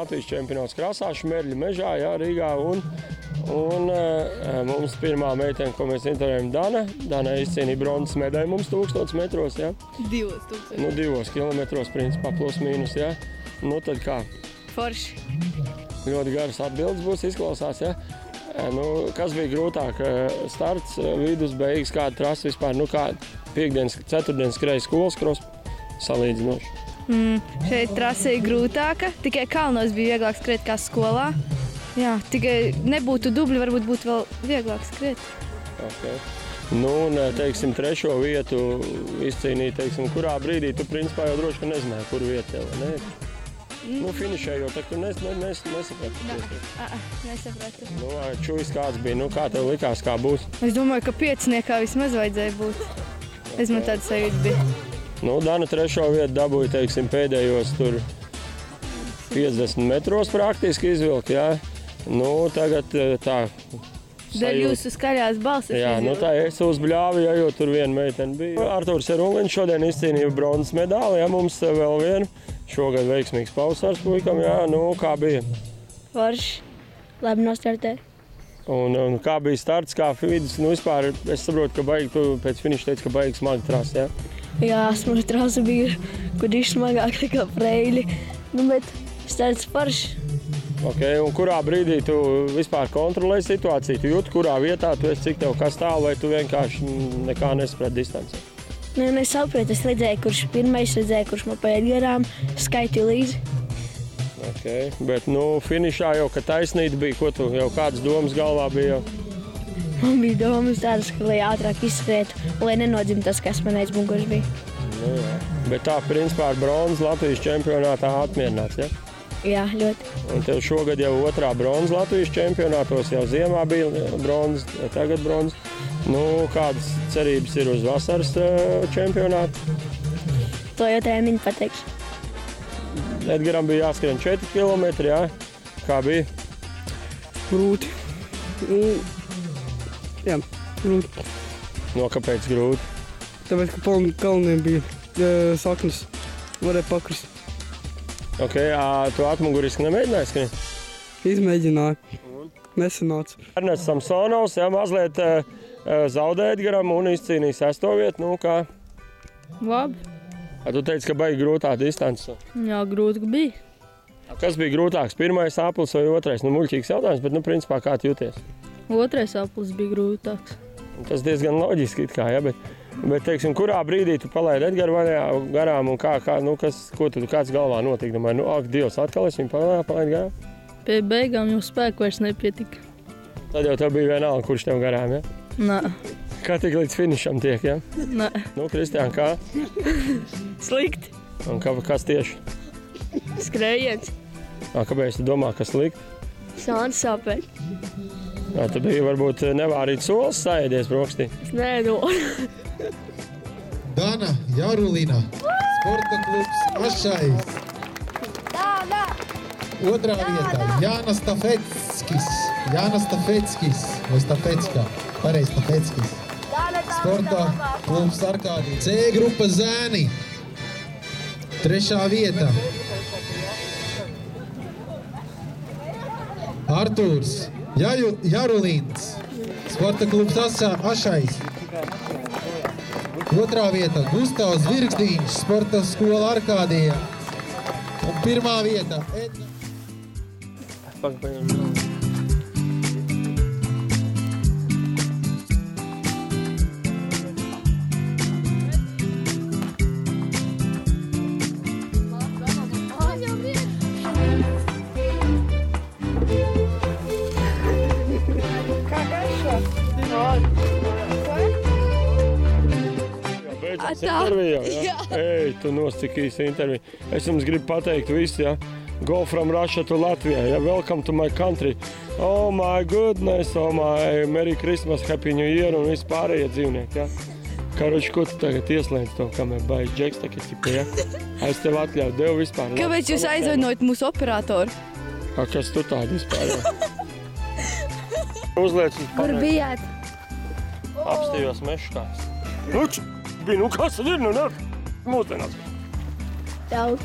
Latvijas čempionāts krasā, Šmerļu mežā, jā, Rīgā. Un mums pirmā meitene, ko mēs intervējam, Dana izcīnīja bronzas medaļu mums 1000 metros, jā. 2000. 2 kilometros, principā, plus mīnus, jā. Tad kā? Forši. Ļoti garas atbildes būs, izklausās, jā. Kas bija grūtāk? Starts, vidus, beigas, kāda trasa vispār? Kā piekdienas, ceturtdienas skrēja skolas kros salīdzinoši? Šeit trasa ir grūtāka, tikai kalnos bija vieglāk skriet kā skolā. Jā, tikai nebūtu dubļi, varbūt būtu vēl vieglāk skriet. Okay. Teiksim, 3. vietu izcīnīt, teiksim, kurā brīdī tu principā jau droši, ka nezināji, kur vieta tev, ne? Finišējot, tu nesaprati. Nesapratu. Čujs kāds bija, kā tev likās, kā būs? Es domāju, ka 5. vismaz vajadzēja būt. Es man tāda sajūta bija. Dana 3. vietu dabūja, teiksim, pēdējos tur 50 metros praktiski izvilkt, jā. Tagad tā Dēļ jūsu skaļās balsis. Jā, tā es uzbļāvu, jo tur viena meitene bija. Artūrs Eruliņš šodien izcīnīja bronzas medāli, jā, mums vēl vienu. Šogad veiksmīgs pavasars puikam, jā, kā bija? Forši, labi nostartē. Un kā bija starts, kā vidus, vispār es saprotu, ka baigi, tu pēc finiša teici, ka baigi smagi trasa, jā? Jā, smaga trasa bija, kur ir smagāk nekā Freili, bet starts forši. Okay, un kurā brīdī tu vispār kontrolēji situāciju? Tu jūti, kurā vietā tu esi, cik tev kas tālu, vai tu vienkārši nekā nesaprati distanci? Es saprotu, es redzēju, kurš pirmais, redzēju, kurš man paiet garām, skaitīju līdzi. Okay, bet finišā jau, ka taisnība bija, ko tu jau kādas domas galvā bija jau? Man bija domas tādas, ka lai ātrāk izskrietu, lai nenodzimtu tas, kas man aiz muguras bija. Jā. Bet tā, principā, ar bronzu Latvijas čempionātā atmierināts, ja? Jā, ļoti. Un tev šogad jau 2. bronza Latvijas čempionātos, jau ziemā bija bronza, tagad bronza. Kādas cerības ir uz vasaras čempionātu? To jau treniņi pateikšu. Edgaram bija jāskrien 4 kilometri, jā? Kā bija? Grūti. Jā, grūti. Kāpēc grūti? Tāpēc, ka kalniem bija saknes, varēja pakrist. Okay, tu atmuguriski nemēģināji skriet? Izmēģināju. Nesanāca. Ernests Samsonovs, jā, mazliet zaudēja Edgaram un izcīnīja 6. vietu. Kā? Labi. Tu teici, ka baigi grūtā distance. Jā, grūti bija. Kas bija grūtāks? 1. aplis vai 2? Muļķīgs jautājums, bet, principā, kā tu jūties? 2. aplis bija grūtāks. Tas diezgan loģiski, it kā, ja, bet teiksim, kurā brīdī tu palaidi Edgaru garām un kāds galvā notika? Domāju, ak, Dievs, atkal es viņu palaidi garām? Pie beigām jau spēku vairs nepietika. Tad jau tev bija vienalga, kurš tev garām, ja? Nē. Kā tik līdz finišam tiek, ja? Nē. Kristiāna, kā? Slikti. Un kas tieši? Skrējiens. Kāpēc tu domā, ka slikti? Sāns sāpēt. Tu biji varbūt nevārīt solis sāēdies brokstī? Es nedodu. Dana Jarulina, sporta klubs Ašais. 2. vietā Jānis Stafeckis, vai Stafeckā, pareiz Stafeckis. Sporta klubs Arkādija. C grupa Zēni, 3. vieta. Artūrs Jarulīns, sporta klubs Ašais. 2. vieta Gustavs Virgsdīņš, sporta skola Arkādija. Un 1. vieta Edna. Intervijā, ja? Ej, tu cik īsti intervija. Es jums gribu pateikt visu, ja? Go from Russia to Latvia, ja? Welcome to my country. Oh my goodness, oh my Merry Christmas, Happy New Year un visi pārējie dzīvnieki, ja? Karoči, ko tu tagad ieslēdz to, kamēr baigi džeks tagad tikai, ja? Es tev atļauju, Devu vispār. Kāpēc jūs aizvainojat mūsu operatoru? Kas tu tādi vispār, ja? Uzliec uz Kur bijāt? Apstījos meškās. Bija, kas tad ir, ne? Mūsdienās. Daudz.